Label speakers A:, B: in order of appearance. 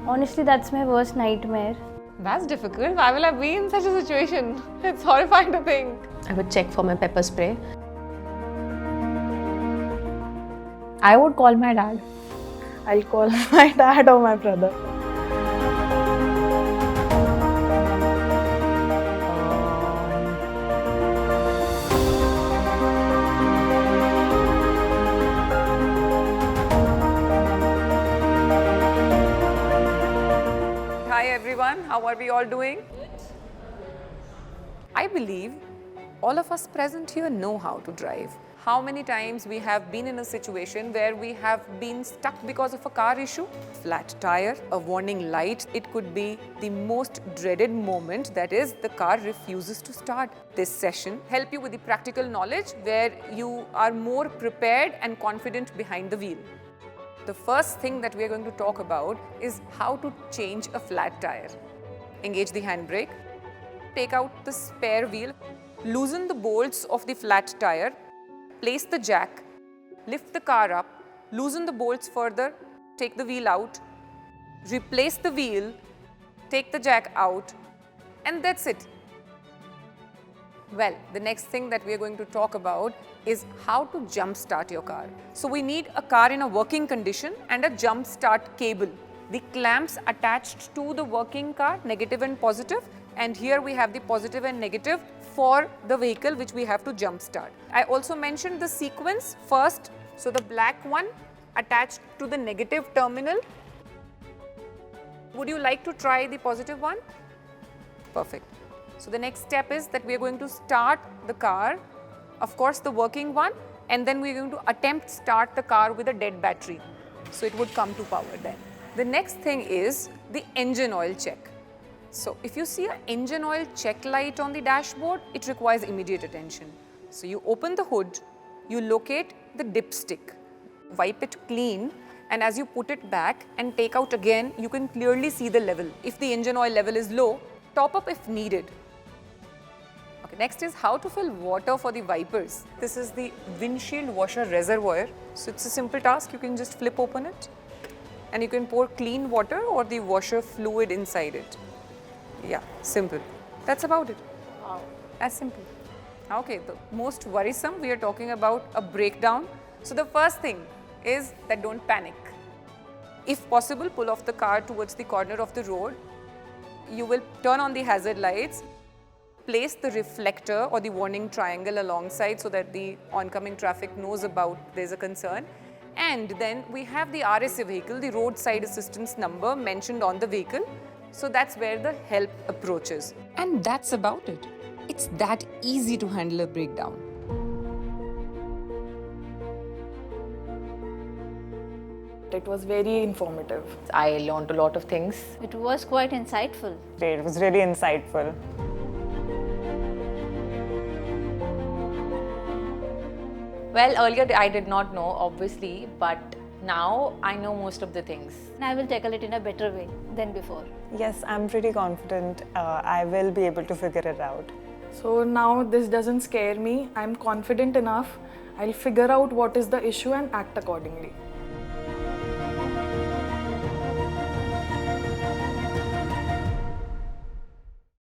A: Honestly, that's my worst nightmare.
B: That's difficult. Why will I be in such a situation? It's horrifying to think.
C: I would check for my pepper spray.
A: I would call my dad.
D: I'll call my dad or my brother.
B: Hi everyone, how are we all doing? Good. I believe all of us present here know how to drive. How many times we have been in a situation where we have been stuck because of a car issue? Flat tire, a warning light. It could be the most dreaded moment, that is, the car refuses to start. This session help you with the practical knowledge where you are more prepared and confident behind the wheel. The first thing that we are going to talk about is how to change a flat tire. Engage the handbrake, take out the spare wheel, loosen the bolts of the flat tire, place the jack, lift the car up, loosen the bolts further, take the wheel out, replace the wheel, take the jack out, and that's it. Well, the next thing that we are going to talk about is how to jump start your car. So we need a car in a working condition and a jump start cable. The clamps attached to the working car, negative and positive, and here we have the positive and negative for the vehicle which we have to jump start. I also mentioned the sequence first. So the black one attached to the negative terminal. Would you like to try the positive one? Perfect. So the next step is that we are going to start the car, of course the working one, and then we are going to attempt start the car with a dead battery. So it would come to power then. The next thing is the engine oil check. So if you see an engine oil check light on the dashboard, it requires immediate attention. So you open the hood, you locate the dipstick, wipe it clean, and as you put it back and take out again, you can clearly see the level. If the engine oil level is low, top up if needed. Okay, next is how to fill water for the wipers. This is the windshield washer reservoir. So it's a simple task. You can just flip open it and you can pour clean water or the washer fluid inside it. Yeah, simple. That's about it. Wow. As simple. Okay, the most worrisome, we are talking about a breakdown. So the first thing is that don't panic. If possible, pull off the car towards the corner of the road. You will turn on the hazard lights, place the reflector or the warning triangle alongside so that the oncoming traffic knows about there's a concern. And then we have the RSA vehicle, the roadside assistance number mentioned on the vehicle. So that's where the help approaches. And that's about it. It's that easy to handle a breakdown.
D: It was very informative.
C: I learned a lot of things.
A: It was quite insightful.
E: It was really insightful.
C: Well, earlier I did not know, obviously, but now I know most of the things.
A: And I will tackle it in a better way than before.
E: Yes, I'm pretty confident I will be able to figure it out.
D: So now this doesn't scare me. I'm confident enough. I'll figure out what is the issue and act accordingly.